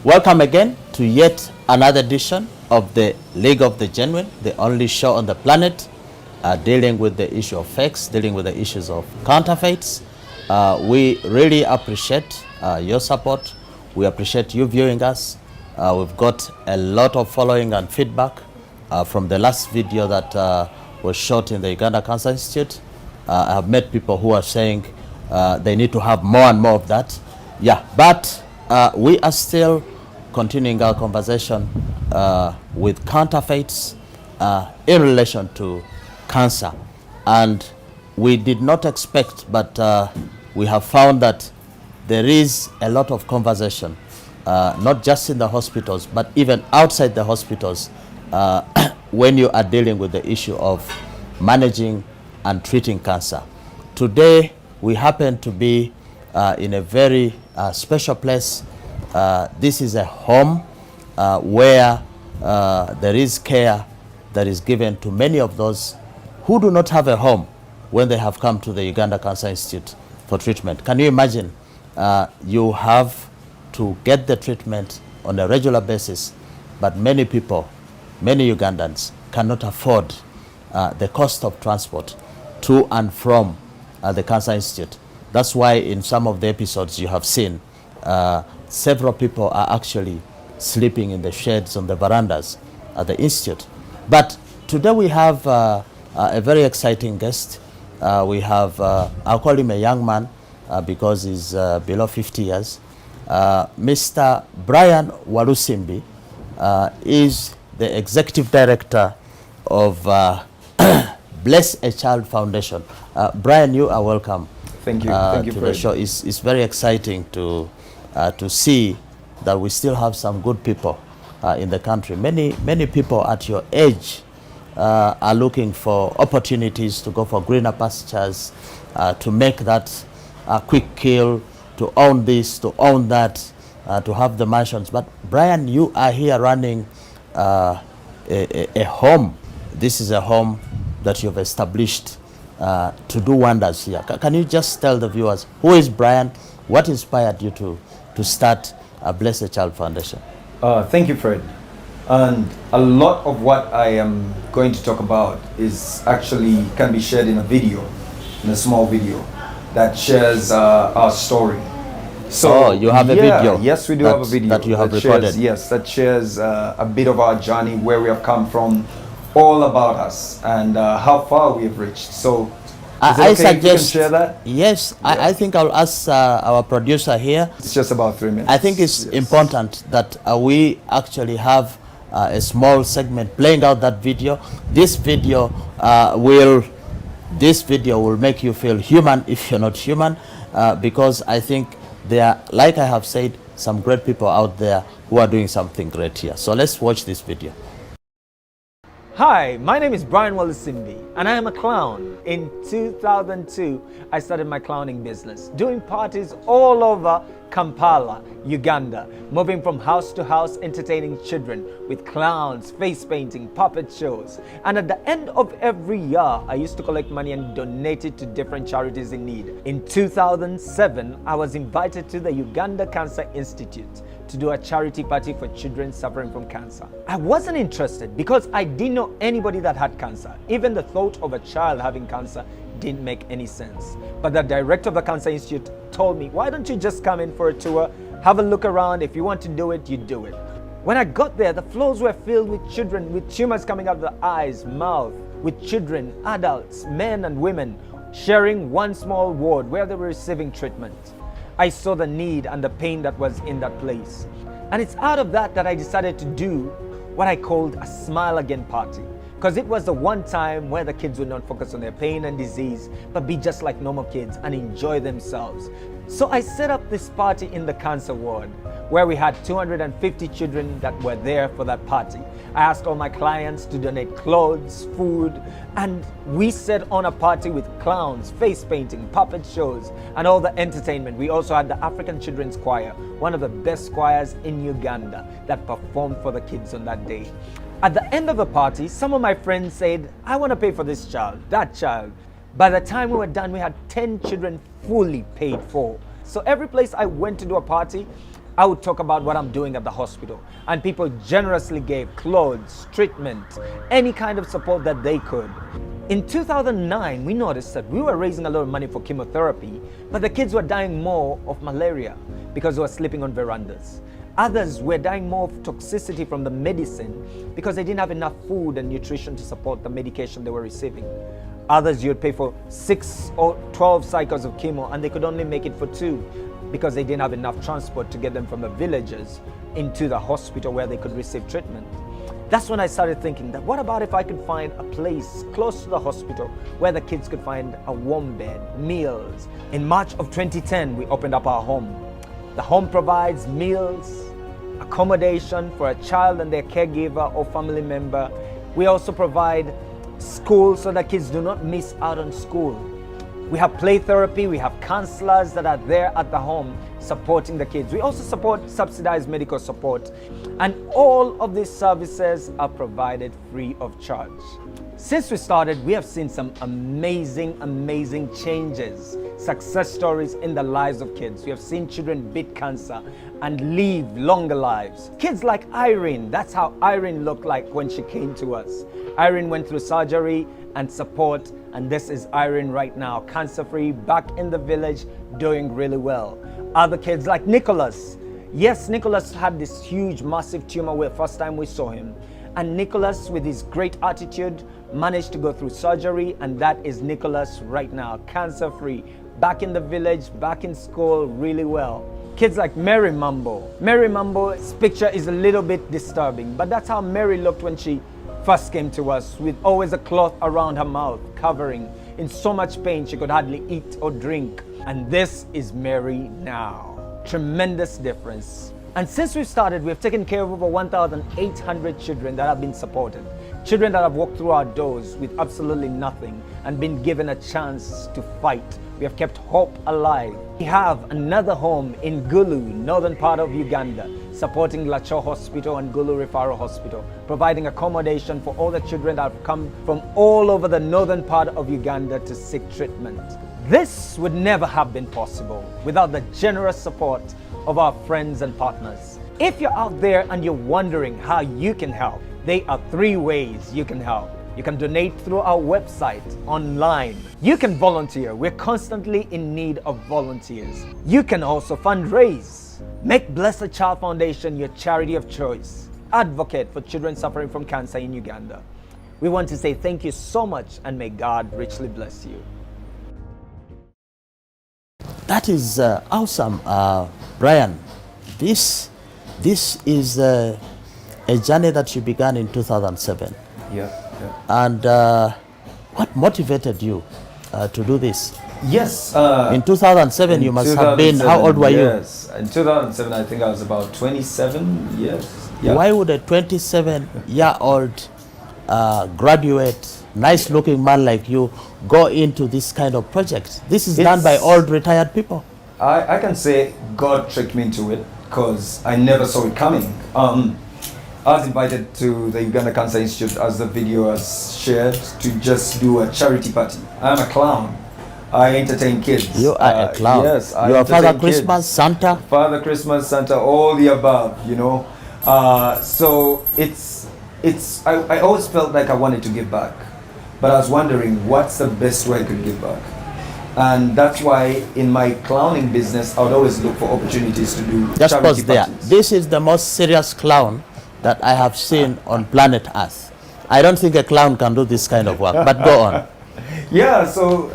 Welcome again to yet another edition of the League of the Genuine, the only show on the planet dealing with the issue of fakes, dealing with the issues of counterfeits. We really appreciate your support. We appreciate you viewing us. We've got a lot of following and feedback from the last video that was shot in the Uganda Cancer Institute. I have met people who are saying they need to have more and more of that. Yeah, but we are still continuing our conversation with counterfeits in relation to cancer. And we did not expect, but we have found that there is a lot of conversation, not just in the hospitals, but even outside the hospitals, when you are dealing with the issue of managing and treating cancer. Today, we happen to be in a very special place. This is a home where there is care that is given to many of those who do not have a home when they have come to the Uganda Cancer Institute for treatment. Can you imagine? You have to get the treatment on a regular basis, but many people, many Ugandans cannot afford the cost of transport to and from the Cancer Institute. That's why in some of the episodes you have seen several people are actually sleeping in the sheds on the verandas at the Institute. But today we have a very exciting guest. We have, I'll call him a young man because he's below 50 years. Mr. Brian Walusimbi is the Executive Director of Bless a Child Foundation. Brian, you are welcome. Thank you. Thank you to the show. It's very exciting to see that we still have some good people in the country. Many people at your age are looking for opportunities to go for greener pastures, to make that a quick kill, to own this, to own that, to have the mansions. But Brian, you are here running a home. This is a home that you've established to do wonders here. Can you just tell the viewers, who is Brian? What inspired you to start Bless a Child Foundation? Thank you, Fred. And a lot of what I am going to talk about is actually can be shared in a video, in a small video that shares our story. So you have a video? Yes, we do have a video that you have recorded. Yes, that shares a bit of our journey, where we have come from, all about us, and how far we have reached. So I suggest you can share that. Yes, yeah. I think I'll ask our producer here. It's just about 3 minutes. I think it's important that we actually have a small segment playing out that video. This video will make you feel human if you're not human, because I think there are, like I have said, some great people out there who are doing something great here. So let's watch this video. Hi, my name is Brian Walusimbi and I am a clown. In 2002, I started my clowning business, doing parties all over Kampala, Uganda, moving from house to house, entertaining children with clowns, face painting, puppet shows. And at the end of every year, I used to collect money and donate it to different charities in need. In 2007, I was invited to the Uganda Cancer Institute to do a charity party for children suffering from cancer. I wasn't interested because I didn't know anybody that had cancer. Even the thought of a child having cancer didn't make any sense. But the director of the Cancer Institute told me, why don't you just come in for a tour, have a look around, if you want to do it, you do it. When I got there, the floors were filled with children with tumors coming out of the eyes, mouth, with children, adults, men and women, sharing one small ward where they were receiving treatment. I saw the need and the pain that was in that place. And it's out of that I decided to do what I called a Smile Again party. Because it was the one time where the kids would not focus on their pain and disease, but be just like normal kids and enjoy themselves. So I set up this party in the cancer ward, where we had 250 children that were there for that party. I asked all my clients to donate clothes, food, and we set on a party with clowns, face painting, puppet shows, and all the entertainment. We also had the African Children's Choir, one of the best choirs in Uganda, that performed for the kids on that day. At the end of the party, some of my friends said, I want to pay for this child, that child. By the time we were done, we had 10 children fully paid for. So every place I went to do a party, I would talk about what I'm doing at the hospital, and people generously gave clothes, treatment, any kind of support that they could. In 2009, we noticed that we were raising a lot of money for chemotherapy, but the kids were dying more of malaria because they were sleeping on verandas. Others were dying more of toxicity from the medicine because they didn't have enough food and nutrition to support the medication they were receiving. Others, you'd pay for 6 or 12 cycles of chemo and they could only make it for 2 because they didn't have enough transport to get them from the villages into the hospital where they could receive treatment. That's when I started thinking that what about if I could find a place close to the hospital where the kids could find a warm bed, meals. In March of 2010, we opened up our home. The home provides meals, accommodation for a child and their caregiver or family member. We also provide school so that kids do not miss out on school. We have play therapy, we have counselors that are there at the home supporting the kids. We also support subsidized medical support, and all of these services are provided free of charge. Since we started, we have seen some amazing changes, success stories in the lives of kids. We have seen children beat cancer and live longer lives. Kids like Irene, that's how Irene looked like when she came to us. Irene went through surgery and support, and this is Irene right now, cancer-free, back in the village, doing really well. Other kids like Nicholas. Yes, Nicholas had this huge, massive tumor the first time we saw him. And Nicholas, with his great attitude, managed to go through surgery, and that is Nicholas right now, cancer-free, back in the village, back in school, really well. Kids like Mary Mambo. Mary Mambo's picture is a little bit disturbing, but that's how Mary looked when she first came to us, with always a cloth around her mouth, covering, in so much pain she could hardly eat or drink. And this is Mary now. Tremendous difference. And since we've started, we've taken care of over 1,800 children that have been supported. Children that have walked through our doors with absolutely nothing and been given a chance to fight. We have kept hope alive. We have another home in Gulu, northern part of Uganda, supporting Lacho Hospital and Gulu Referral Hospital, providing accommodation for all the children that have come from all over the northern part of Uganda to seek treatment. This would never have been possible without the generous support of our friends and partners. If you're out there and you're wondering how you can help, there are 3 ways you can help. You can donate through our website, online. You can volunteer. We're constantly in need of volunteers. You can also fundraise. Make Blessed Child Foundation your charity of choice. Advocate for children suffering from cancer in Uganda. We want to say thank you so much, and may God richly bless you. That is awesome, Brian. This is a journey that you began in 2007. Yeah. And what motivated you to do this? Yes. In 2007, you must have been, how old were you? Yes. In 2007, I think I was about 27 years. Yeah. Why would a 27-year-old graduate, nice-looking man like you go into this kind of project? This is done by old retired people. I can say God tricked me into it because I never saw it coming. I was invited to the Uganda Cancer Institute, as the video has shared, to just do a charity party. I'm a clown. I entertain kids. You are a clown. Yes, I you are Father entertain Christmas, kids. Santa. Father Christmas, Santa, all the above, you know. So I always felt like I wanted to give back, but I was wondering what's the best way I could give back. And that's why in my clowning business, I would always look for opportunities to do Just charity pause there. parties. This is the most serious clown that I have seen on planet Earth. I don't think a clown can do this kind of work, but go on. Yeah, so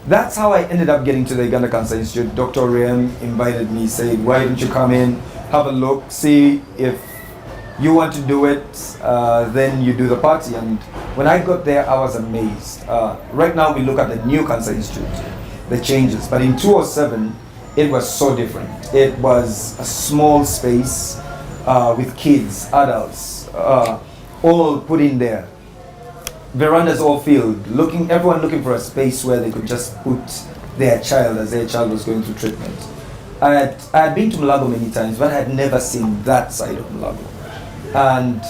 that's how I ended up getting to the Uganda Cancer Institute. Dr. Rem invited me, said, why don't you come in, have a look, see if you want to do it, then you do the party. And when I got there, I was amazed. Right now we look at the new Cancer Institute, the changes. But in 2007, it was so different. It was a small space with kids, adults, all put in there. Verandas all filled, everyone looking for a space where they could just put their child as their child was going through treatment. I had been to Mulago many times, but I had never seen that side of Mulago. And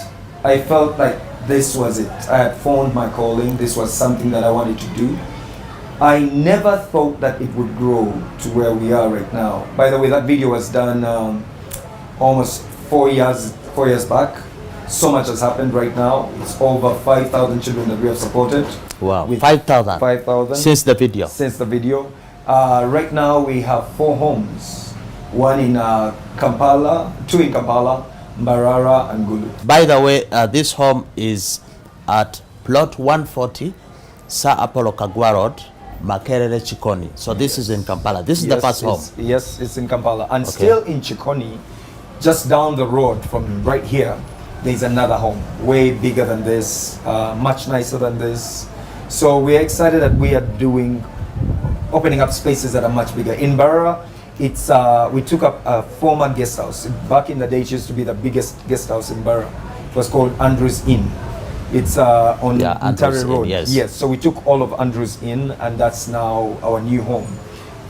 I felt like this was it. I had found my calling. This was something that I wanted to do. I never thought that it would grow to where we are right now. By the way, that video was done almost 4 years back. So much has happened right now. It's over 5,000 children that we have supported. Wow, 5,000? 5,000. Since the video? Since the video. Right now we have 4 homes. One in Kampala, 2 in Kampala, Mbarara and Gulu. By the way, this home is at plot 140, Sir Apollo Kagwa Road, Makerere, Chikoni. So this is in Kampala. This is the first home? Yes, it's in Kampala. And still in Chikoni, just down the road from right here, there's another home, way bigger than this, much nicer than this. So we're excited that we are opening up spaces that are much bigger. In Barra, we took up a former guest house. Back in the day, it used to be the biggest guest house in Barra. It was called Andrews Inn. It's on Ontario Road. Yes, so we took all of Andrews Inn, and that's now our new home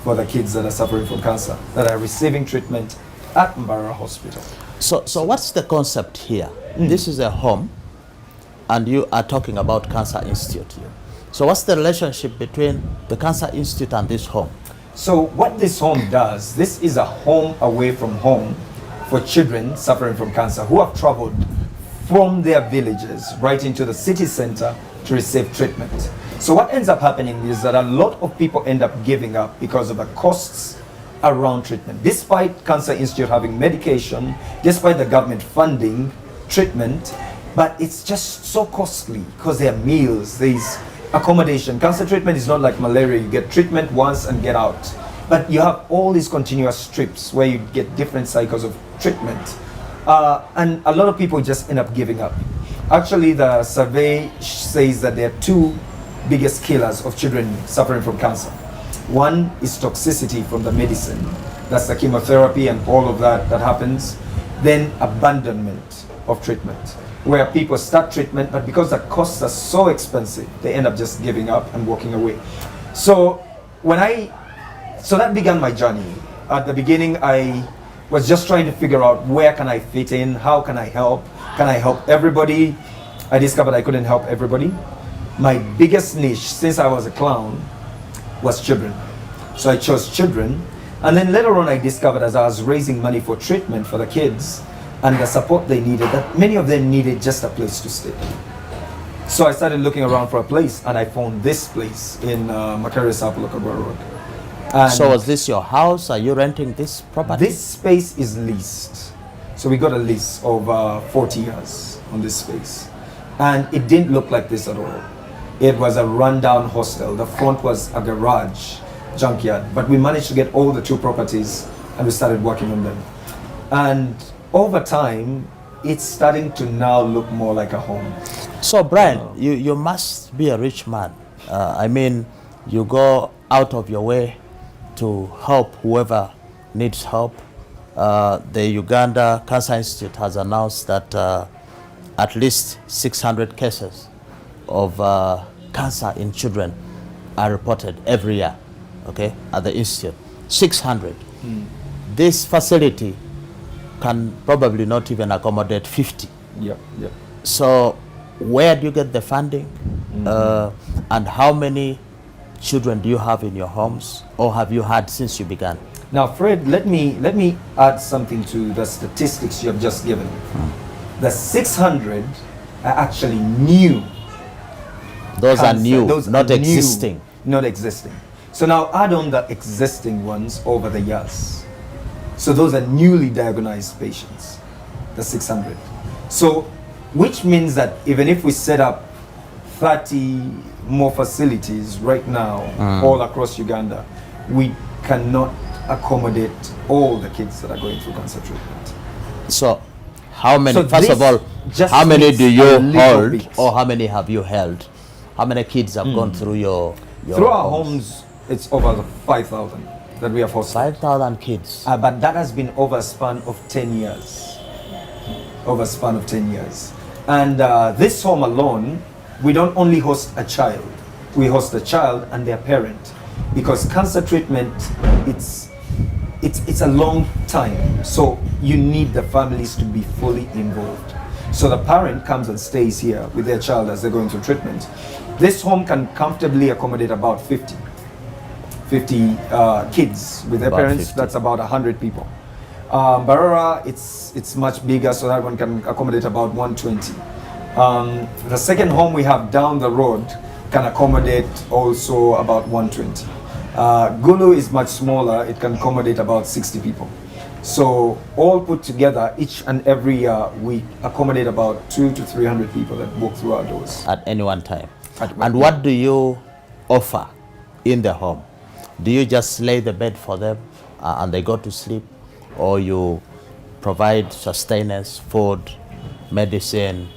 for the kids that are suffering from cancer, that are receiving treatment at Barra Hospital. So what's the concept here? This is a home, and you are talking about Cancer Institute here. So what's the relationship between the Cancer Institute and this home? So what this home does, this is a home away from home for children suffering from cancer who have traveled from their villages right into the city center to receive treatment. So what ends up happening is that a lot of people end up giving up because of the costs around treatment. Despite Cancer Institute having medication, despite the government funding treatment, but it's just so costly because there are meals, there's accommodation. Cancer treatment is not like malaria. You get treatment once and get out. But you have all these continuous strips where you get different cycles of treatment. And a lot of people just end up giving up. Actually, the survey says that there are 2 biggest killers of children suffering from cancer. One is toxicity from the medicine. That's the chemotherapy and all of that happens. Then abandonment of treatment, where people start treatment, but because the costs are so expensive, they end up just giving up and walking away. So that began my journey. At the beginning, I was just trying to figure out where can I fit in, how can I help? Can I help everybody? I discovered I couldn't help everybody. My biggest niche since I was a clown was children. So I chose children. And then later on I discovered, as I was raising money for treatment for the kids and the support they needed, that many of them needed just a place to stay. So I started looking around for a place, and I found this place in Makerere, Sir Apollo Kagwa Road. And so was this your house? Are you renting this property? this space is leased. So we got a lease of 40 years on this space. And it didn't look like this at all. It was a rundown hostel. The front was a garage, junkyard. But we managed to get all the 2 properties, and we started working on them. And over time, it's starting to now look more like a home. So Brian, you must be a rich man. I mean, you go out of your way to help whoever needs help. The Uganda Cancer Institute has announced that at least 600 cases of cancer in children are reported every year, okay, at the institute. 600. This facility can probably not even accommodate 50. Yep. So where do you get the funding? And how many children do you have in your homes, or have you had since you began? Now, Fred, let me add something to the statistics you have just given. The 600 are actually new. Those cancer. are new, Those not are existing. New, not existing. So now add on the existing ones over the years. So those are newly diagnosed patients, the 600. So, which means that even if we set up 30 more facilities right now all across Uganda, we cannot accommodate all the kids that are going through cancer treatment. So how many, So first of this all, just how many needs do a you little hold, bit. or how many have you held? How many kids have gone through your Through our homes, it's over 5,000. that we have hosted. 5,000 kids. But that has over a span of 10 years. Over a span of 10 years. And this home alone, we don't only host a child. We host a child and their parent. Because cancer treatment, it's a long time. So you need the families to be fully involved. So the parent comes and stays here with their child as they're going through treatment. This home can comfortably accommodate about 50 kids with their About parents. 50. That's about 100 people. Barara, it's much bigger, so that one can accommodate about 120. The second home we have down the road can accommodate also about 120. Gulu is much smaller. It can accommodate about 60 people. So all put together, each and every year, we accommodate about 200 to 300 people that walk through our doors. At any one time. And what do you offer in the home? Do you just lay the bed for them and they go to sleep? Or you provide sustenance, food, medicine,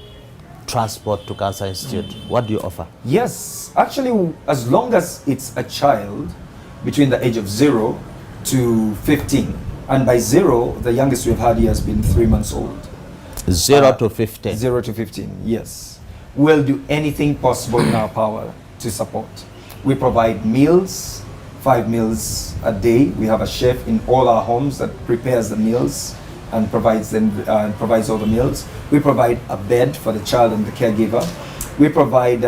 transport to Cancer Institute? What do you offer? Yes, actually, as long as it's a child between the age of 0 to 15, and by 0, the youngest we've had here has been 3 months old. 0 to 15. 0 to 15, yes. We'll do anything possible in our power to support. We provide meals, 5 meals a day. We have a chef in all our homes that prepares the meals and provides all the meals. We provide a bed for the child and the caregiver. We provide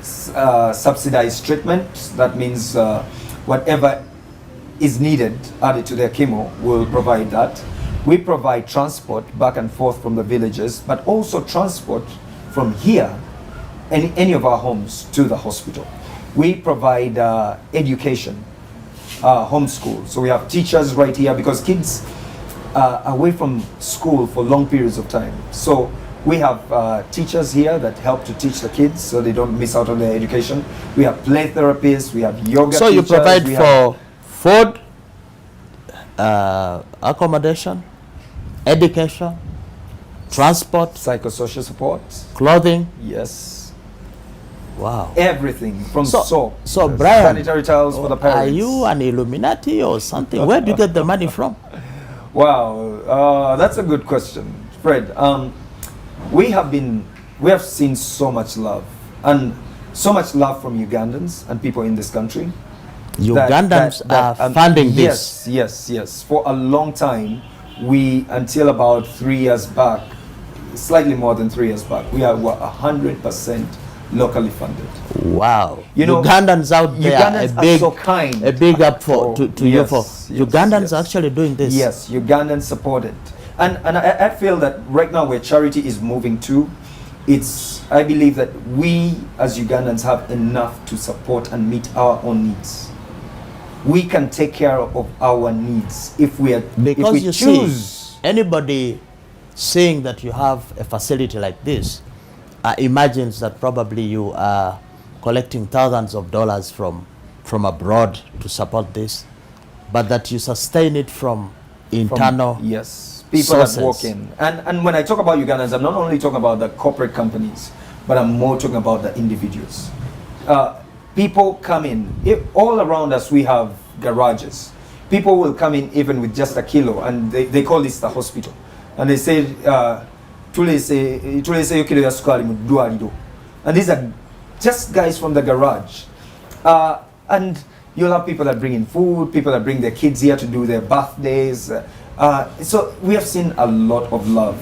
subsidized treatment. That means whatever is needed added to their chemo, we'll provide that. We provide transport back and forth from the villages, but also transport from here, any of our homes, to the hospital. We provide education, homeschool. So we have teachers right here because kids are away from school for long periods of time. So we have teachers here that help to teach the kids so they don't miss out on their education. We have play therapists, we have yoga So teachers. you provide for food, accommodation, education, transport, psychosocial support. clothing. Yes. Wow. Everything from soap. So Brian, sanitary towels for the parents. are you an Illuminati or something? Where do you get the money from? Wow, that's a good question, Fred. We have seen so much love, and so much love from Ugandans and people in this country. Ugandans are funding this. Yes. For a long time, until about 3 years back, slightly more than 3 years back, we are 100% locally funded. Wow. You know, Ugandans out there, Ugandans are so kind. A big up to you for Ugandans yes. actually doing this. Yes, Ugandans support it. And I feel that right now where charity is moving to, I believe that we as Ugandans have enough to support and meet our own needs. We can take care of our needs if we choose. See, anybody saying that you have a facility like this imagines that probably you are collecting thousands of dollars from abroad to support this, but that you sustain it from internal people sources. that walk in. And when I talk about Ugandans, I'm not only talking about the corporate companies, but I'm more talking about the individuals. People come in. All around us we have garages. People will come in even with just a kilo, and they call this the hospital. And they say, and these are just guys from the garage. And you'll have people that bring in food, people that bring their kids here to do their birthdays. So we have seen a lot of love.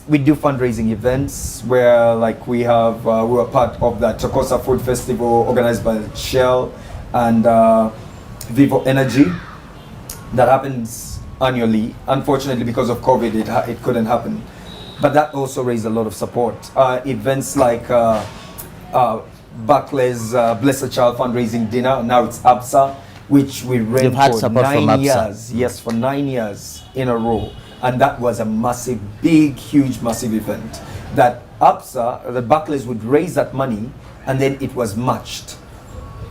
We do fundraising events where, like, we were part of the Chokosa Food Festival organized by Shell and Vivo Energy. That happens annually. Unfortunately, because of COVID, it couldn't happen. But that also raised a lot of support. Events like Barclays Bless a Child fundraising dinner, now it's ABSA, which we ran for 9 years. Yes, for 9 years in a row. And that was a massive, huge event. That ABSA, the Barclays would raise that money, and then it was matched.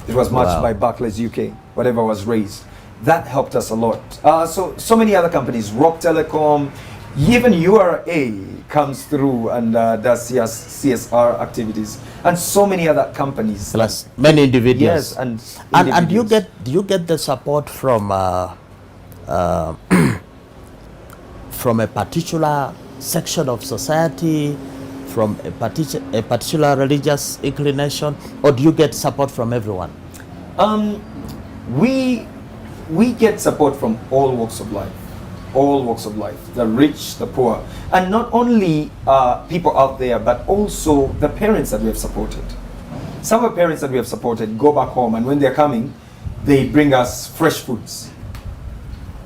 It was matched by Barclays UK, whatever was raised. That helped us a lot. So many other companies, Rock Telecom, Even URA comes through and does CSR activities, and so many other companies. Plus many individuals. Yes, and And do individuals. you get the support from from a particular section of society, from a particular religious inclination, or do you get support from everyone? We get support from all walks of life, the rich, the poor, and not only people out there, but also the parents that we have supported. Some of the parents that we have supported go back home, and when they're coming, they bring us fresh foods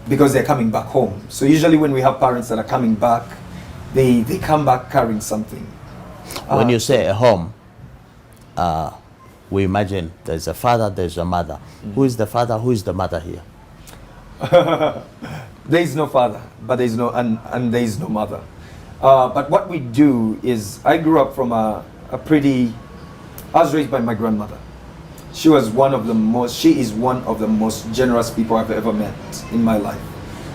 because they're coming back home. So usually when we have parents that are coming back, they come back carrying something. When you say a home, we imagine there's a father, there's a mother. Who is the father, who is the mother here? There is no father, but there is no and there is no mother. But what we do is, I grew up from I was raised by my grandmother. She is one of the most generous people I've ever met in my life.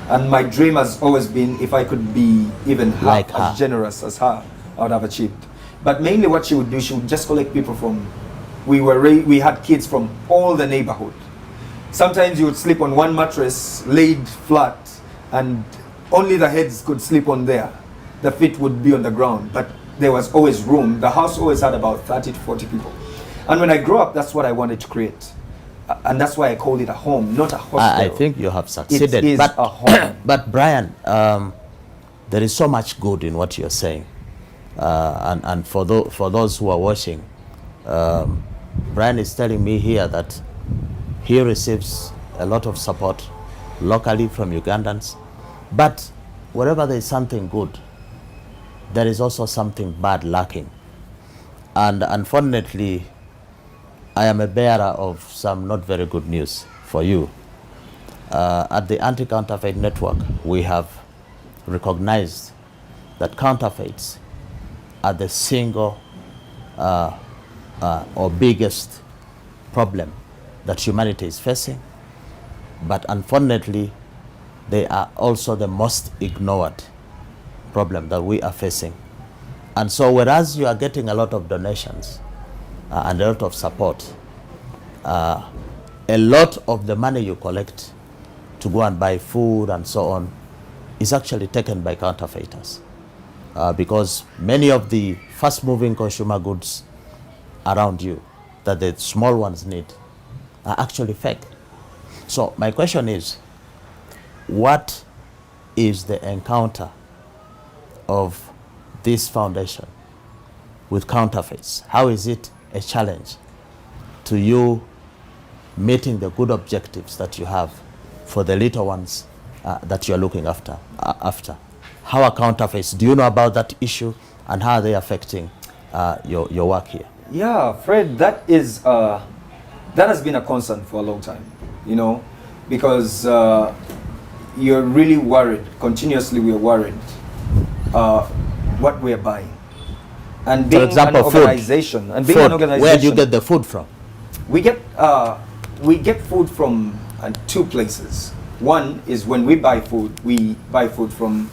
And my dream has always been, if I could be even half Like her. as generous as her, I would have achieved. But mainly what she would do, she would just collect people from, we had kids from all the neighborhood. Sometimes you would sleep on one mattress laid flat, and only the heads could sleep on there. The feet would be on the ground, but there was always room. The house always had about 30 to 40 people. And when I grew up, that's what I wanted to create. And that's why I called it a home, not a hostel. I think you have succeeded. It is but, a home. But Brian, there is so much good in what you're saying. And for those who are watching, Brian is telling me here that he receives a lot of support locally from Ugandans. But wherever there is something good, there is also something bad lacking. And unfortunately, I am a bearer of some not very good news for you. At the Anti-Counterfeit Network, we have recognized that counterfeits are the single or biggest problem that humanity is facing. But unfortunately, they are also the most ignored problem that we are facing. And so whereas you are getting a lot of donations and a lot of support, a lot of the money you collect to go and buy food and so on is actually taken by counterfeiters. Because many of the fast-moving consumer goods around you that the small ones need are actually fake. So my question is, what is the encounter of this foundation with counterfeits? How is it a challenge to you meeting the good objectives that you have for the little ones that you're looking after? How are counterfeits? Do you know about that issue, and how are they affecting your work here? Yeah, Fred, that has been a concern for a long time, you know, because you're really worried. Continuously, we're worried what we're buying. And being For example, an organization, food. and being Food. an organization, Where do you get the food from? We get food from two places. One is when we buy food from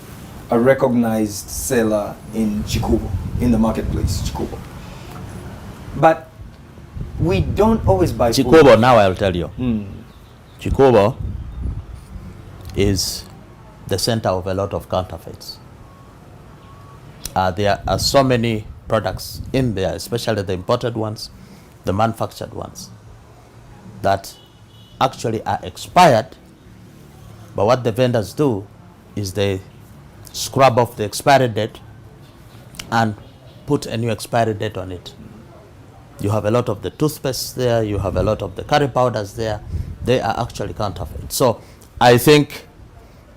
a recognized seller in Chikubo, in the marketplace, Chikubo. But we don't always buy food. Chikubo, now I'll tell you. Chikubo is the center of a lot of counterfeits. There are so many products in there, especially the imported ones, the manufactured ones, that actually are expired, but what the vendors do is they scrub off the expiry date and put a new expiry date on it. You have a lot of the toothpaste there, you have a lot of the curry powders there. They are actually counterfeit. So I think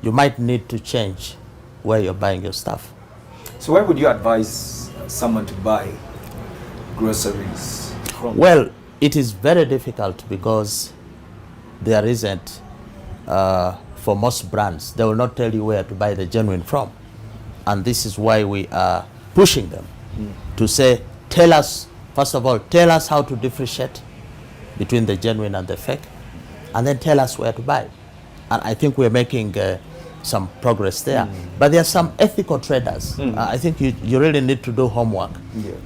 you might need to change where you're buying your stuff. So where would you advise someone to buy groceries from? Well, it is very difficult because there isn't, for most brands, they will not tell you where to buy the genuine from. And this is why we are pushing them to say, tell us, first of all, tell us how to differentiate between the genuine and the fake, and then tell us where to buy. And I think we're making some progress there. But there are some ethical traders. I think you really need to do homework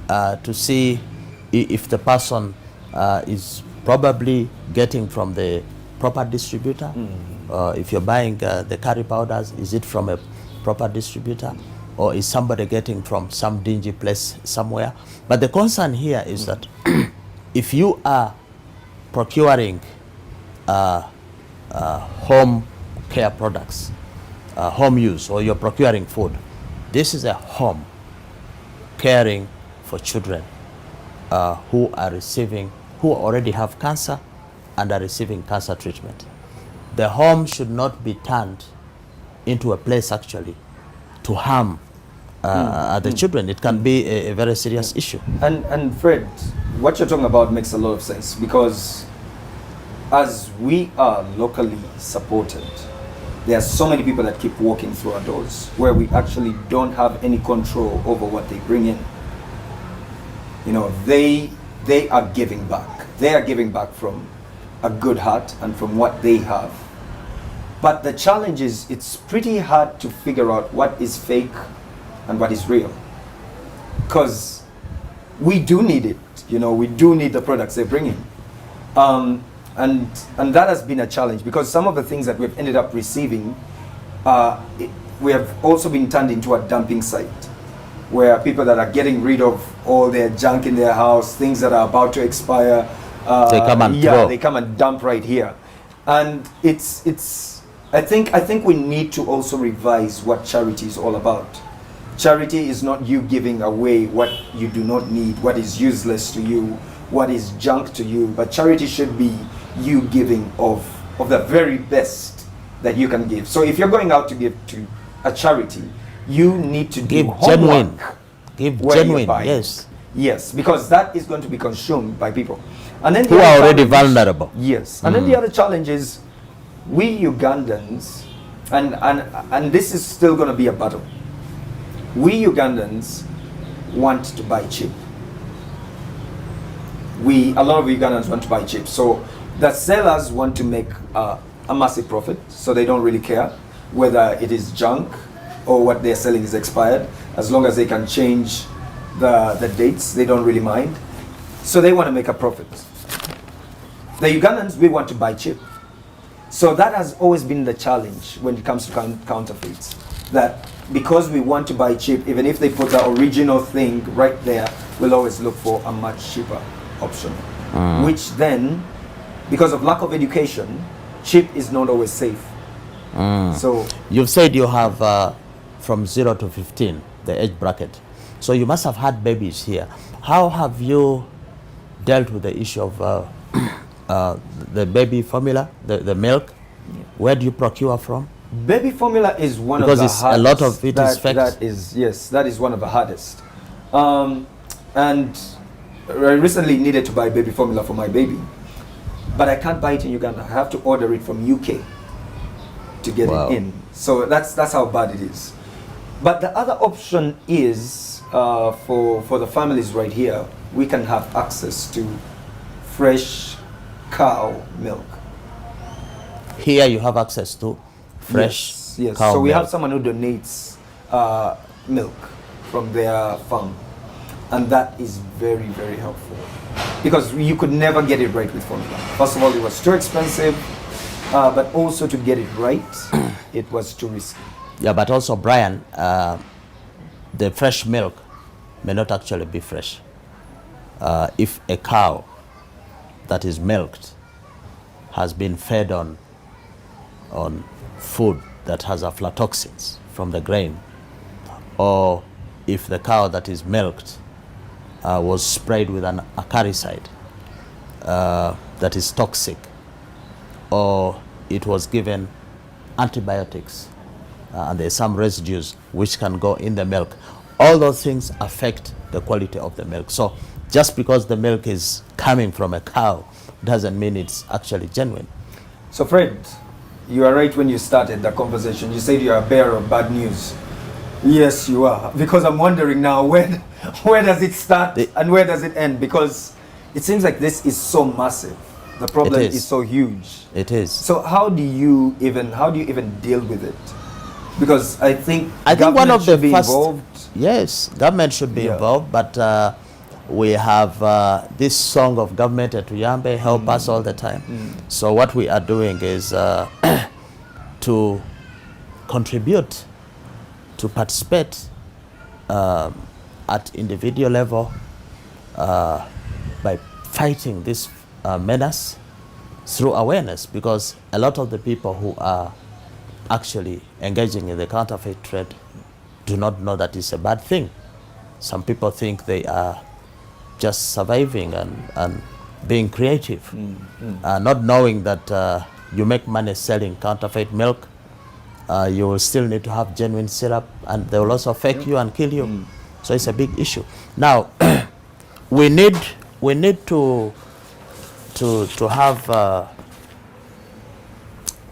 to see if the person is probably getting from the proper distributor. If you're buying the curry powders, is it from a proper distributor? Or is somebody getting from some dingy place somewhere? But the concern here is that if you are procuring home care products, home use, or you're procuring food, this is a home caring for children who already have cancer and are receiving cancer treatment. The home should not be turned into a place actually to harm the children. It can be a very serious issue. And Fred, what you're talking about makes a lot of sense, because as we are locally supported, there are so many people that keep walking through our doors where we actually don't have any control over what they bring in. You know, they are giving back. They are giving back from a good heart and from what they have. But the challenge is, it's pretty hard to figure out what is fake and what is real. Because we do need it, you know, we do need the products they're bringing. And that has been a challenge, because some of the things that we've ended up receiving, we have also been turned into a dumping site, where people that are getting rid of all their junk in their house, things that are about to expire, they come and throw. they come and dump right here. And I think we need to also revise what charity is all about. Charity is not you giving away what you do not need, what is useless to you, what is junk to you, but charity should be you giving of the very best that you can give. So if you're going out to give to a charity, you need to Give do genuine. homework. Give where you're genuine, buying. Yes, because that is going to be consumed by people. And then who are already vulnerable. Yes. And then the other challenge is, we Ugandans, and this is still going to be a battle. We Ugandans want to buy cheap. A lot of Ugandans want to buy cheap. So the sellers want to make a massive profit, so they don't really care whether it is junk or what they're selling is expired. As long as they can change the dates, they don't really mind. So they want to make a profit. The Ugandans, we want to buy cheap. So that has always been the challenge when it comes to counterfeits. That because we want to buy cheap, even if they put the original thing right there, we'll always look for a much cheaper option. Which then, because of lack of education, cheap is not always safe. So you've said you have from 0 to 15, the age bracket. So you must have had babies here. How have you dealt with the issue of the baby formula, the milk? Where do you procure from? Baby formula is one because of the it's hardest. A lot of it is fake. That is one of the hardest. And I recently needed to buy baby formula for my baby, but I can't buy it in Uganda. I have to order it from UK to get it in. So that's how bad it is. But the other option is for the families right here, we can have access to fresh cow milk. Here you have access to fresh yes. cow So we milk. have someone who donates milk from their farm, and that is very, very helpful, because you could never get it right with formula. First of all, it was too expensive, but also to get it right, it was too risky. Yeah, but also, Brian, the fresh milk may not actually be fresh. If a cow that is milked has been fed on food that has aflatoxins from the grain, or if the cow that is milked was sprayed with an acaricide that is toxic, or it was given antibiotics, and there's some residues which can go in the milk, all those things affect the quality of the milk. So just because the milk is coming from a cow doesn't mean it's actually genuine. So Fred, you are right when you started the conversation. You said you are a bearer of bad news. Yes, you are. Because I'm wondering now, where does it start and where does it end? Because it seems like this is so massive. The problem is so huge. It is. So how do you even deal with it? Because I think one of the should be first involved. Yes, government should be involved, but we have this song of government at Tuyambe help us all the time. So what we are doing is to contribute, to participate at individual level by fighting this menace through awareness, because a lot of the people who are actually engaging in the counterfeit trade do not know that it's a bad thing. Some people think they are just surviving and being creative, not knowing that you make money selling counterfeit milk. You will still need to have genuine syrup, and they will also fake you and kill you. So it's a big issue. Now, we need to have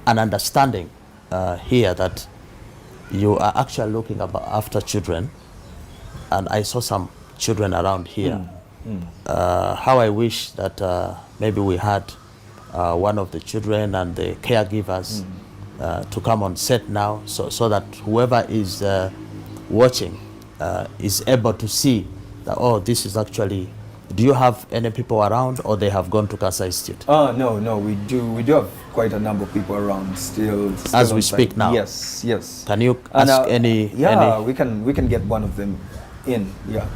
an understanding here that you are actually looking after children, and I saw some children around here. How I wish that maybe we had one of the children and the caregivers to come on set now, so that whoever is watching is able to see that, oh, this is actually. Do you have any people around, or they have gone to Cancer Institute? No, we do have quite a number of people around still as we speak now. Yes. Can you ask any? Yeah, we can get one of them in. Yeah.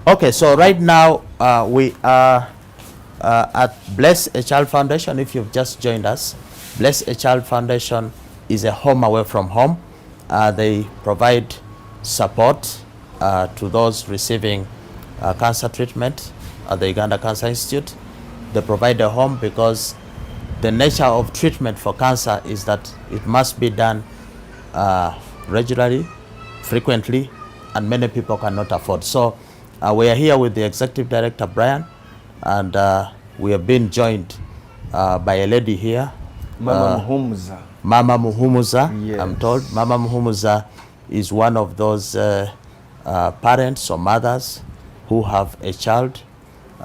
Okay, so right now we are at Bless a Child Foundation. If you've just joined us, Bless a Child Foundation is a home away from home. They provide support to those receiving cancer treatment at the Uganda Cancer Institute. They provide a home because the nature of treatment for cancer is that it must be done regularly, frequently, and many people cannot afford. So we are here with the Executive Director, Brian, and we have been joined by a lady here, Mama Muhumuza. Mama Muhumuza, Yes. I'm told. Mama Muhumuza is one of those parents or mothers who have a child.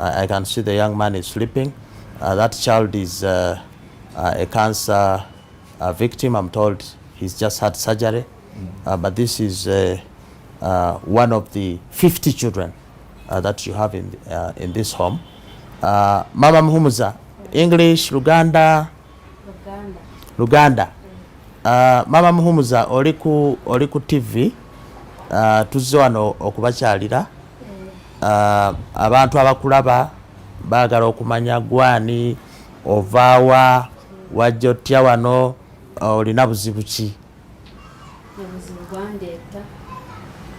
I can see the young man is sleeping. That child is a cancer victim. I'm told he's just had surgery. But this is one of the 50 children that you have in this home. Mama Muhumuza, English, Luganda? Luganda. Mama Muhumuza, oli ku TV, tuzze wano okubakyalira. Abantu abakulaba baagala okumanya gwani, ovaawa, wajja otya wano, olina buzibu ki? Obuzibu bwandeeta.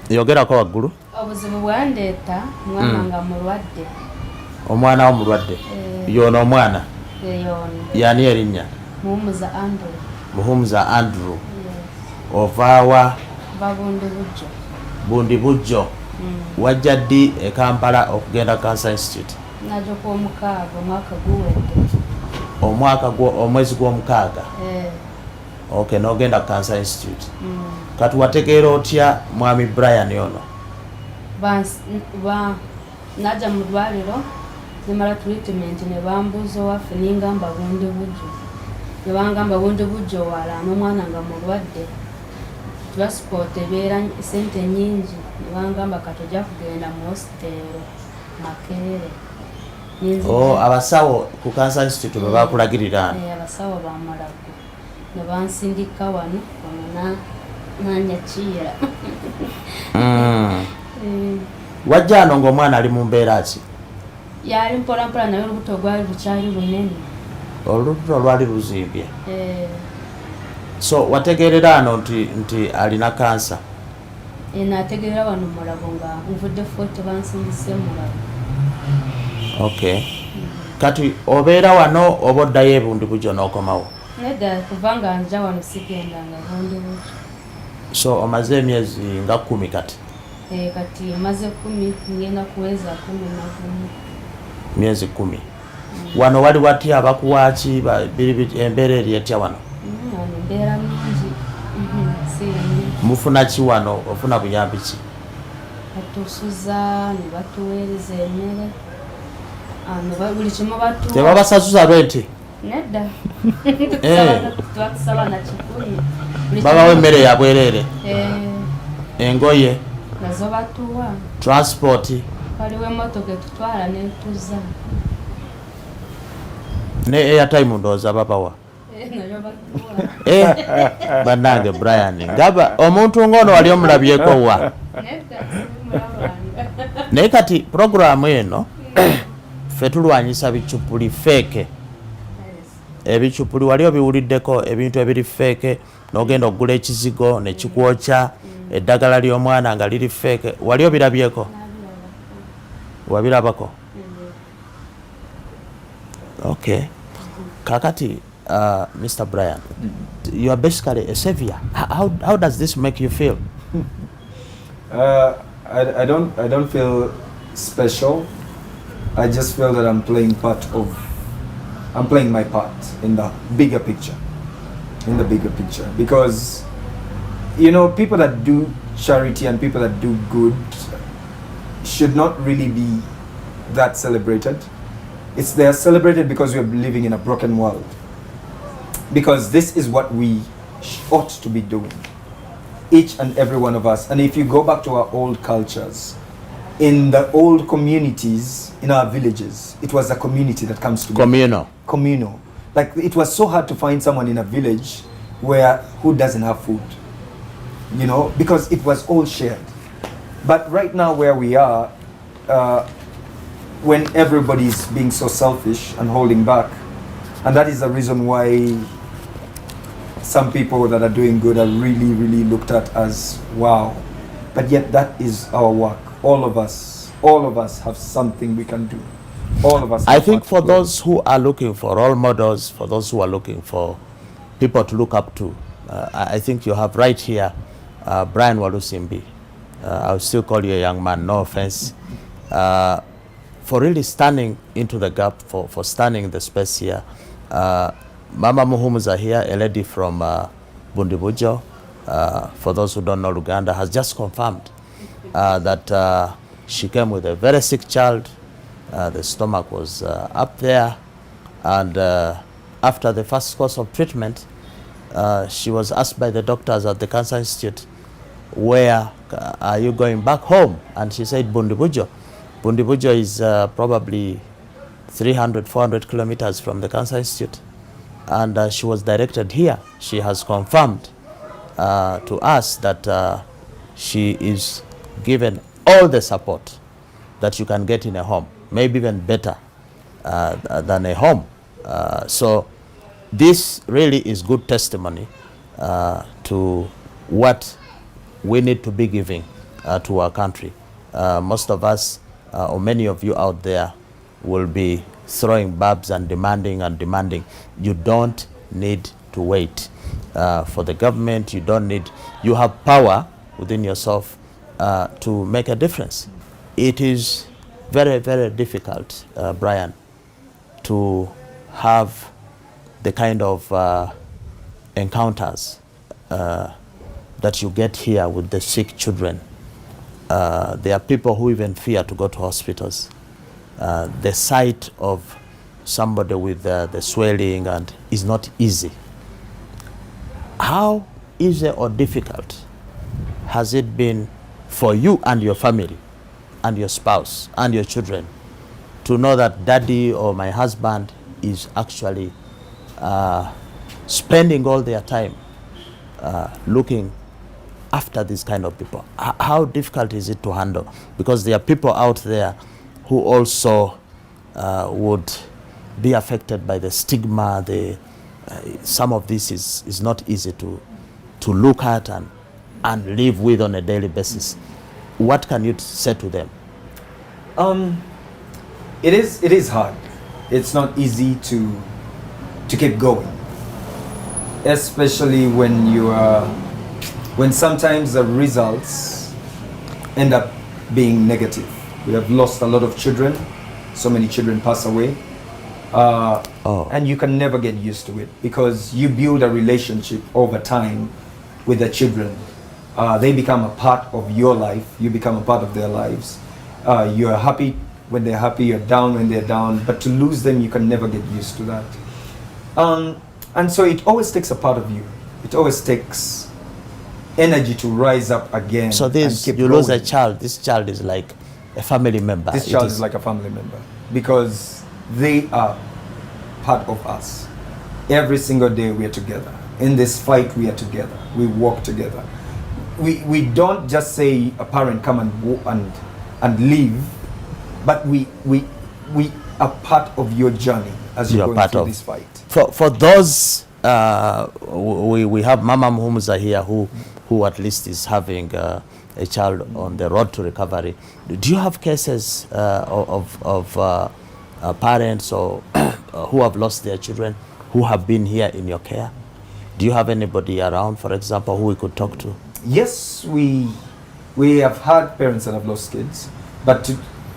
Yogerako waggulu. Obuzibu bwandeeta mwana nga mulwadde. Omwana wo mulwadde. Yono omwana? Yono. Yani erinnya? Muhumuza Andrew. Muhumuza Andrew. Ovaawa? Babundi bujjo. Bundi bujjo. Wajja ddi e Kampala okugenda Cancer Institute? Najja kw'omukaaga omwaka guwedde. Omwezi gw'omukaaga? Okay, n'ogenda Cancer Institute. Kati wategeera otya mwami Brian ono? Najja mu ddwaliro nemala treatment ne bambuuza owaffe ningamba bundi bujjo. Ne bangamba bundi bujjo wala n'omwana nga mulwadde. Transport ebeera sente nyingi. Ne bangamba katojja kugenda mu hostel Makerere. Abasawo ku Cancer Institute bwe bakulagirira? Abasawo bamalago. Ne bansindika wano nanyakiira. Wajja ano ng'omwana ali mu mbeera ki? Yali mpolampola naye olubuto lwali lukyali lunene. Olubuto lwali luzimbye? So wategeerera ano nti alina kansa? Nategeerera wano mulago nga nvudde Fort bansindise mulago. Okay. Kati obeera wano oba oddayo e Bundi bujjo n'okomawo? Nedda kuva nga nja wano sigendanga Bundi bujjo. So omaze emyezi nga 10 kati? Kati maze 10 ngenda kuweza 11. Myezi 10. Wano wali watya abakuwaaki embeera eri etya wano? Embeera mingi. Mufuna ki wano? Ofuna buyambi ki? Batusuza ne batuweereza emmere. Buli kimu batuwa. Tebabasasuza rwente? Nedda. Twakusaba na kikumi. babawo emmere ya bwerere, engoye, nazo batuwa, transport, waliwo emmotoka etutwala netuza, ne airtime ndowooza babawa. nayo batuwa. Bannange Brian ngaba omuntu ng'ono wali omulabyeko wa naye kati programu eno ffe tulwanyisa bicupuli feeke. Ebicupuli wali obiwuliddeko, ebintu ebiri feeke, n'ogenda okugula ekizigo ne kikwokya, eddagala ly'omwana nga liri feeke, wali obirabyeko? Wabirabako? Okay. Kakati Mr. Brian, you are basically a savior. How does this make you feel? I don't feel special. I just feel that I'm playing my part in the bigger picture. Because, you know, people that do charity and people that do good should not really be that celebrated. They are celebrated because we are living in a broken world. Because this is what we ought to be doing, each and every one of us. And if you go back to our old cultures, in the old communities, in our villages, it was a community that comes together. Communal. Like, it was so hard to find someone in a village who doesn't have food, you know, because it was all shared. But right now where we are, when everybody's being so selfish and holding back, and that is the reason why some people that are doing good are really, really looked at as wow. But yet that is our work. All of us have something we can do. All of us. I think for those who are looking for role models, for those who are looking for people to look up to, I think you have right here Brian Walusimbi. I'll still call you a young man, no offense. For really standing into the gap, for standing in the space here. Mama Muhumuza here, a lady from Bundibujo, for those who don't know Uganda, has just confirmed that she came with a very sick child. The stomach was up there, and after the first course of treatment, she was asked by the doctors at the Cancer Institute, where are you going back home? And she said Bundibujo. Bundibujo is probably 300-400 kilometers from the Cancer Institute, and she was directed here. She has confirmed to us that she is given all the support that you can get in a home, maybe even better than a home. So this really is good testimony to what we need to be giving to our country. Most of us, or many of you out there, will be throwing barbs and demanding. You don't need to wait for the government. You have power within yourself to make a difference. It is very, very difficult, Brian, to have the kind of encounters that you get here with the sick children. There are people who even fear to go to hospitals. The sight of somebody with the swelling and is not easy. How easy or difficult has it been for you and your family and your spouse and your children to know that daddy or my husband is actually spending all their time looking after these kind of people? How difficult is it to handle? Because there are people out there who also would be affected by the stigma. Some of this is not easy to look at and live with on a daily basis. What can you say to them? It is hard. It's not easy to keep going, especially when sometimes the results end up being negative. We have lost a lot of children. So many children pass away. And you can never get used to it because you build a relationship over time with the children. They become a part of your life. You become a part of their lives. You are happy when they're happy. You're down when they're down. But to lose them, you can never get used to that. And so it always takes a part of you. it always takes energy to rise up again. So this, and keep you lose a going. child, this child is like a family member. This child is like a family member because they are part of us. Every single day we are together. In this fight we are together. We walk together. We don't just say a parent come and leave, but we are part of your journey as you're going through this fight. For those, we have Mama Muwema here who at least is having a child on the road to recovery. Do you have cases of parents or who have lost their children who have been here in your care? Do you have anybody around, for example, who we could talk to? Yes, we have had parents that have lost kids, but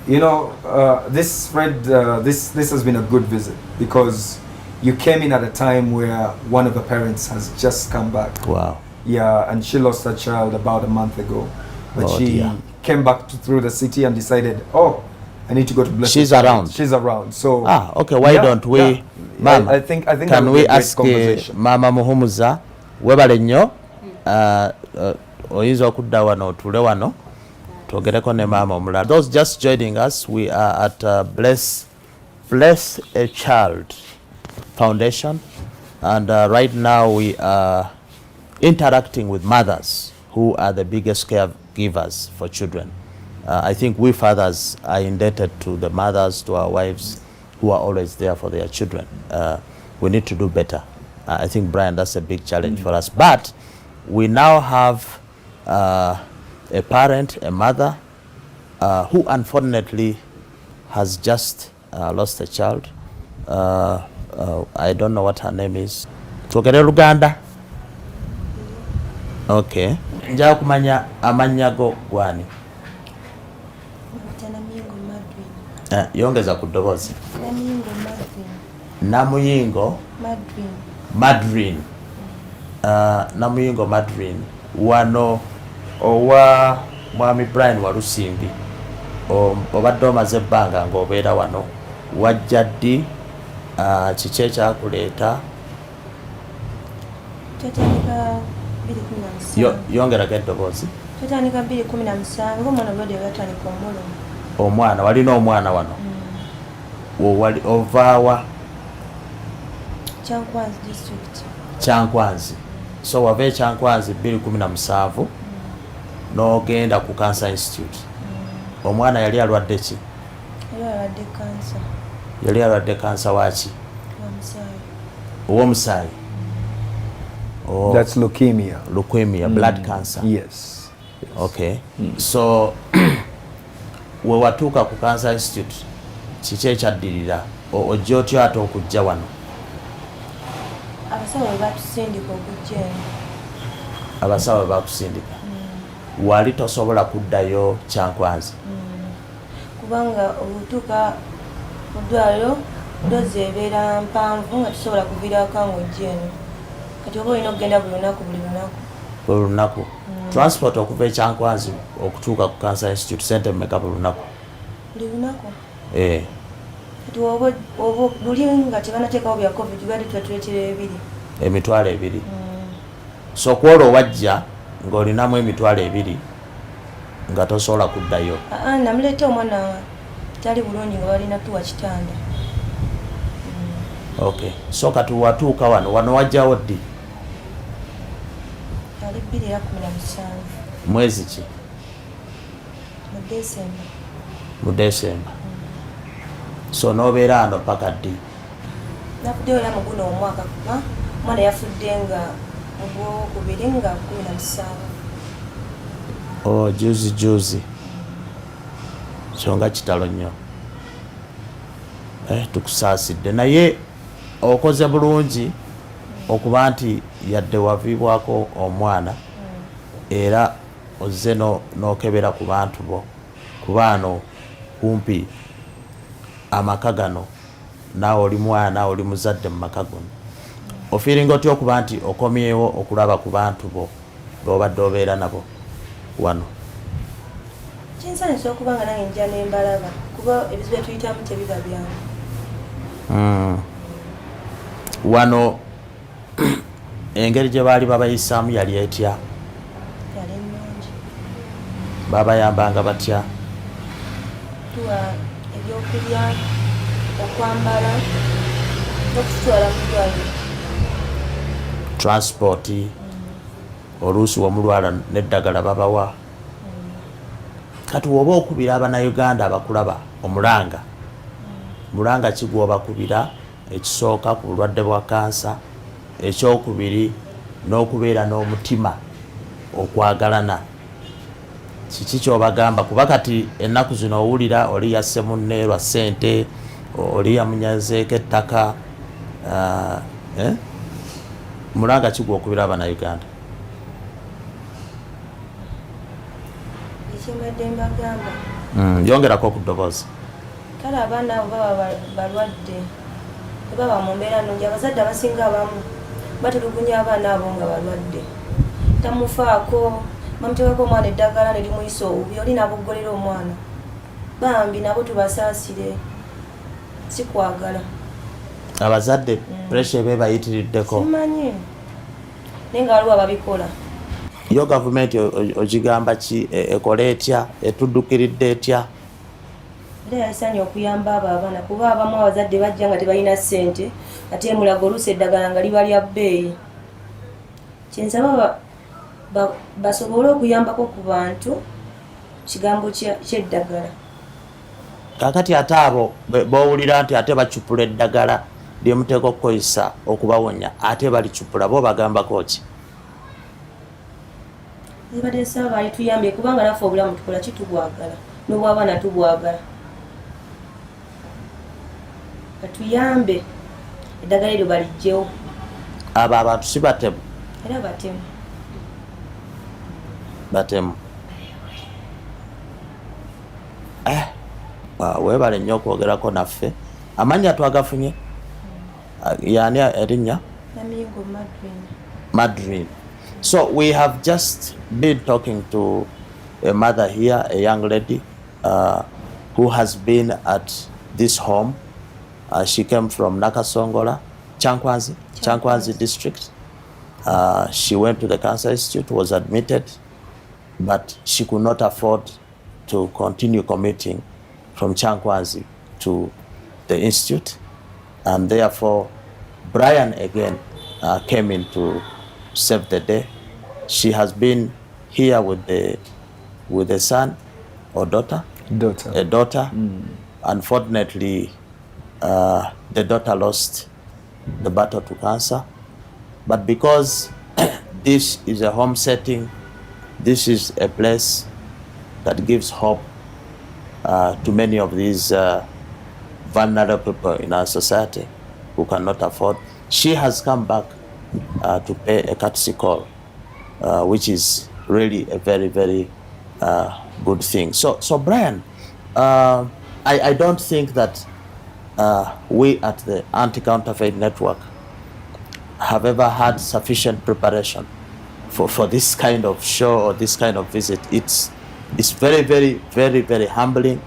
this Fred, this has been a good visit because you came in at a time where one of the parents has just come back. Wow. Yeah, and she lost her child about a month ago, but she came back through the city and decided, oh, I need to go to Blessed. She's around. She's around. So okay. Why don't we, Mama? I think can we ask Mama Muwema webale nnyo oyinza okudda wano otule wano twogereko ne mama omulala. Those just joining us, we are at Bless a Child Foundation, and right now we are interacting with mothers who are the biggest caregivers for children. I think we fathers are indebted to the mothers, to our wives, who are always there for their children. We need to do better. I think, Brian, that's a big challenge for us. But we now have a parent, a mother, who unfortunately has just lost a child. I don't know what her name is. Twogere Luganda? Okay. Njagala kumanya amannya go gwani? Yongeza ku ddoboozi. Namuyingo Madrin. Namuyingo Madrin. Wano owa mwami Brian Walusimbi. Obadde omaze ebbanga ng'obeera wano. Wajja ddi? Kiki ekyakuleeta? Yongerako eddoboozi. Twatandika 2017 ng'omwana obadde yatandika omululu. Omwana, walina omwana wano? Ovaawa? Kyankwanzi district. Kyankwanzi. So wava Kyankwanzi 2017 n'ogenda ku Cancer Institute. Omwana yali alwadde ki? Yali alwadde kansa. Yali alwadde kansa waki? Ow'omusaayi. That's leukemia. Leukemia, blood cancer. Yes. Okay. So we watuuka ku Cancer Institute, kiki ekyaddirira? Ojja otya ate okujja wano? Abasawo batusindika okujja eno. Abasawo bakusindika? Wali tosobola kuddayo Kyankwanzi? Kubanga obutuuka mu ddwaliro doozi ebeera mpanvu nga tusobola kuviirako ng'ojja eno. Kati oba olina okugenda buli lunaku. Buli lunaku? Transport okuva Kyankwanzi okutuuka ku Cancer Institute sente mmeka buli lunaku? Buli lunaku? Kati oba luli nga tebanateekawo bya covid bali twatuleetera 2. Emitwalo 2? So kwolwo wajja ng'olinamu emitwalo 2 nga tosobola kuddayo? Namuleeta omwana tali bulungi nga balina tuwa kitanda. Okay. So kati watuuka wano wajjawo ddi? Ali 2017. Mwezi ki? Mu December. Mu December. So n'obeera ano paka ddi? Nafuddeyo era mu guno omwaka kuba omwana yafudde nga mu Gwokubiri nga 17. Juzi. So nga kitalo nnyo. Tukusaasidde naye okoze bulungi okuba nti yadde waviibwako omwana era ozze n'okebera ku bantu bo kuba ano kumpi amaka gano naawe oli mwana oli muzadde mu maka gano. Ofiiringa otya okuba nti okomyewo okulaba ku bantu bo b'obadde obeera nabo wano? Kinsaanisa okuba nga nange njja nembalaba kuba ebizibu byetuyitamu tebiba byangu. Wano engeri gye baali babayisaamu yali etya? yali nnungi. Babayambanga batya? Tuwa ebyokulya, okwambala n'okututwala mu ddwaliro. Transport, oluusi womulwala n'eddagala babawa. Kati woba okubira abannayuganda abakulaba omulanga, mulanga ki gw'obakubira? Ekisooka ku bulwadde bwa kansa, ekyokubiri n'okubeera n'omutima okwagalana. Kiki ky'obagamba? Kuba kati ennaku zino owulira oli yasse munne lwa ssente, oli yamunyazeeko ettaka. Mulanga ki gw'okubira abannayuganda? Ekimbadde mbagamba, Yongerako ku ddoboozi. kale abaana abo baba balwadde, tebaba mu mbeera nnungi. Abazadde abasinga abamu batulugunya abaana abo nga balwadde, tamufaako, bamuteekako omwana eddagala ne limuyisa obubi, oli nabuggolera omwana. Bambi nabo tubasaasire, si kwagala. Abazadde pressure eba ebayitiriddeko. Simanyi naye nga waliwo ababikola. Yo gavumenti ogigamba ki ekole etya, etuddukiridde etya? Era yasaanye okuyamba abo abaana, kuba abamu abazadde bajja nga tebalina ssente, ate emulago oluusi eddagala nga liba lya bbeeyi. Kyensaba basobole okuyambako ku bantu kigambo ky'eddagala. Kakati ate abo bowulira nti ate bacupula eddagala lyemuteeka okukozesa okubawonya, ate balicupula, bo bagambako ki? Zibadde ssaba balituyambye, kubanga naffe obulamu tukola kitubwagala, n'obw'abaana tubwagala. Batuyambe eddagala eryo balijjewo. Abo abantu si batemu? Era batemu. Batemu. Weebale nnyo okwogerako naffe. Amannya twagafunye? Yani erinnya? Namingo Madrin. So we have just been talking to a mother here, a young lady who has been at this home. She came from Nakasongola, Chankwanzi district. She went to the Cancer Institute, was admitted, but she could not afford to continue commuting from Chankwanzi to the institute, and therefore Brian again came in to save the day. She has been here with the son or daughter? A daughter. Unfortunately, the daughter lost the battle to cancer, but because this is a home setting, this is a place that gives hope to many of these vulnerable people in our society who cannot afford. She has come back to pay a courtesy call, which is really a very, very good thing. So Brian, I don't think that we at the Anti-Counterfeit Network have ever had sufficient preparation for this kind of show or this kind of visit. It's very, very, very, very humbling,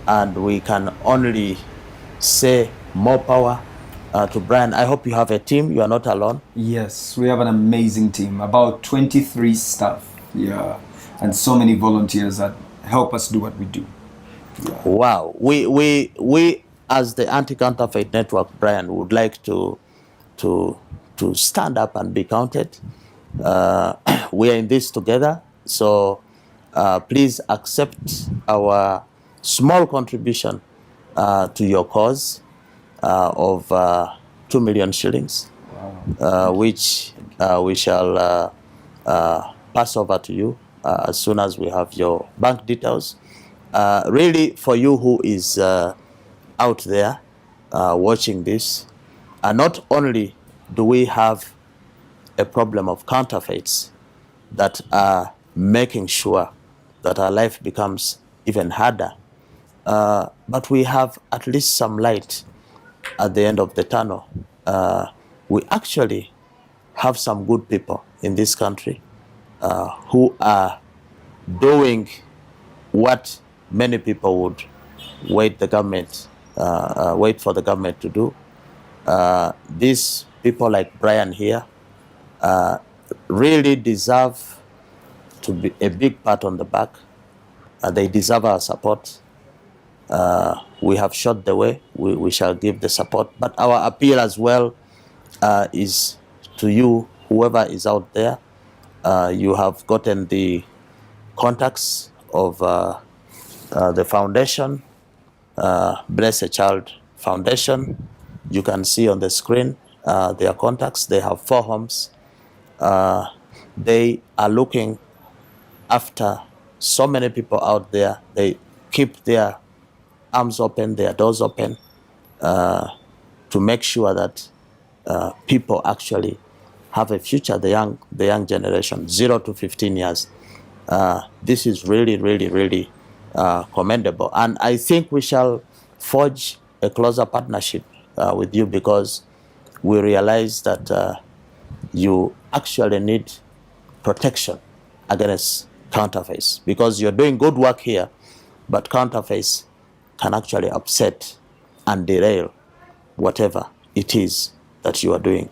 and we can only say more power to Brian. I hope you have a team. You are not alone. Yes, we have an amazing team, about 23 staff, and so many volunteers that help us do what we do. Yeah. Wow. We as the Anti-Counterfeit Network, Brian, would like to stand up and be counted. We are in this together, so please accept our small contribution to your cause of 2 million shillings, which we shall pass over to you as soon as we have your bank details. Really, for you who is out there watching this, not only do we have a problem of counterfeits that are making sure that our life becomes even harder, but we have at least some light at the end of the tunnel. We actually have some good people in this country who are doing what many people would wait for the government to do. These people like Brian here really deserve to be a big pat on the back. They deserve our support. We have shot the way. We shall give the support. But our appeal as well is to you, whoever is out there. You have gotten the contacts of the foundation, Bless a Child Foundation. You can see on the screen their contacts. They have 4 homes. They are looking after so many people out there. They keep their arms open, their doors open, to make sure that people actually have a future, the young generation, 0 to 15 years. This is really, really, really commendable. And I think we shall forge a closer partnership with you, because we realize that you actually need protection against counterfeits, because you're doing good work here, but counterfeits can actually upset and derail whatever it is that you are doing.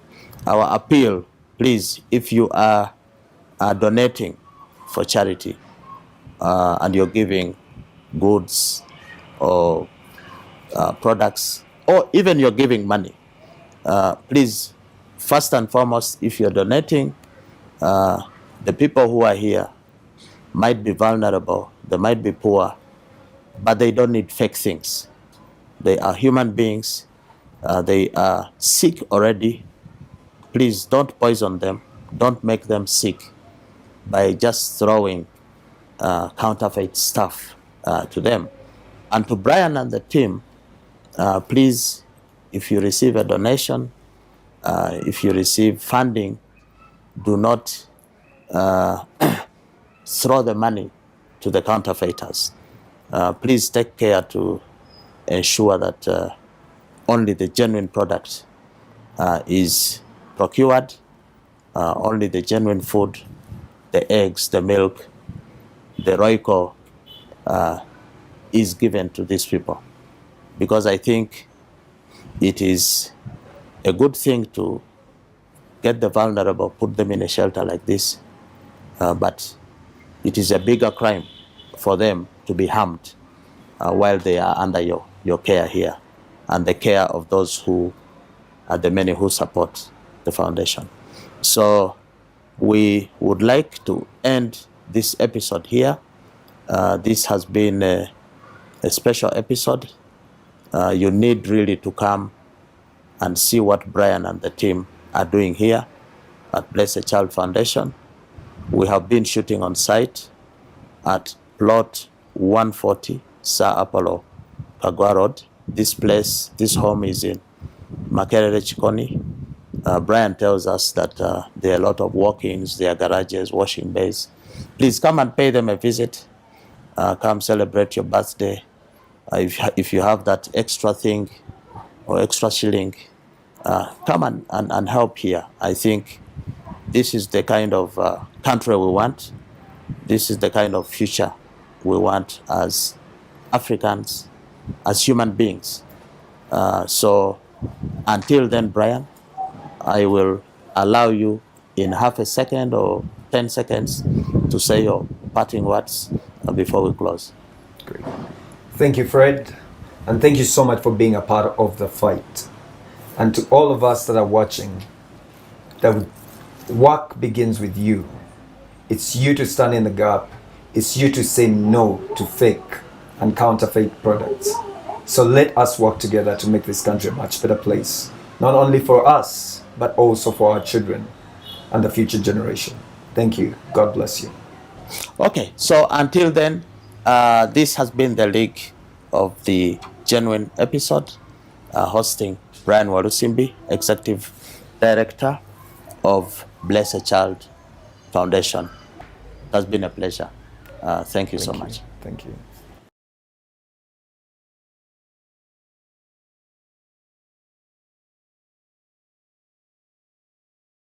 Our appeal, please, if you are donating for charity and you're giving goods or products, or even you're giving money, please, first and foremost, if you're donating, the people who are here might be vulnerable, they might be poor, but they don't need fake things. They are human beings. They are sick already. Please don't poison them. Don't make them sick by just throwing counterfeit stuff to them. And to Brian and the team, please, if you receive a donation, if you receive funding, do not throw the money to the counterfeiters. Please take care to ensure that only the genuine product is procured, only the genuine food, the eggs, the milk, the Royco is given to these people. Because I think it is a good thing to get the vulnerable, put them in a shelter like this, but it is a bigger crime for them to be harmed while they are under your care here, and the care of those who are the many who support the foundation. So we would like to end this episode here. This has been a special episode. You need really to come and see what Brian and the team are doing here at Bless a Child Foundation. We have been shooting on site at plot 140 Sir Apollo Kagwa Road. This home is in Makerere Chikoni. Brian tells us that there are a lot of walk-ins, there are garages, washing bays. Please come and pay them a visit. Come celebrate your birthday. If you have that extra thing or extra shilling, come and help here. I think this is the kind of country we want. This is the kind of future we want as Africans, as human beings. So until then, Brian, I will allow you in half a second or 10 seconds to say your parting words before we close. Great. Thank you, Fred. And thank you so much for being a part of the fight. And to all of us that are watching, the work begins with you. It's you to stand in the gap. It's you to say no to fake and counterfeit products. So let us work together to make this country a much better place. Not only for us, but also for our children and the future generation. Thank you. God bless you. Okay, so until then, this has been the League of the Genuine episode, hosting Brian Walusimbi, Executive Director of Bless a Child Foundation. It has been a pleasure. Thank you so much. Thank you.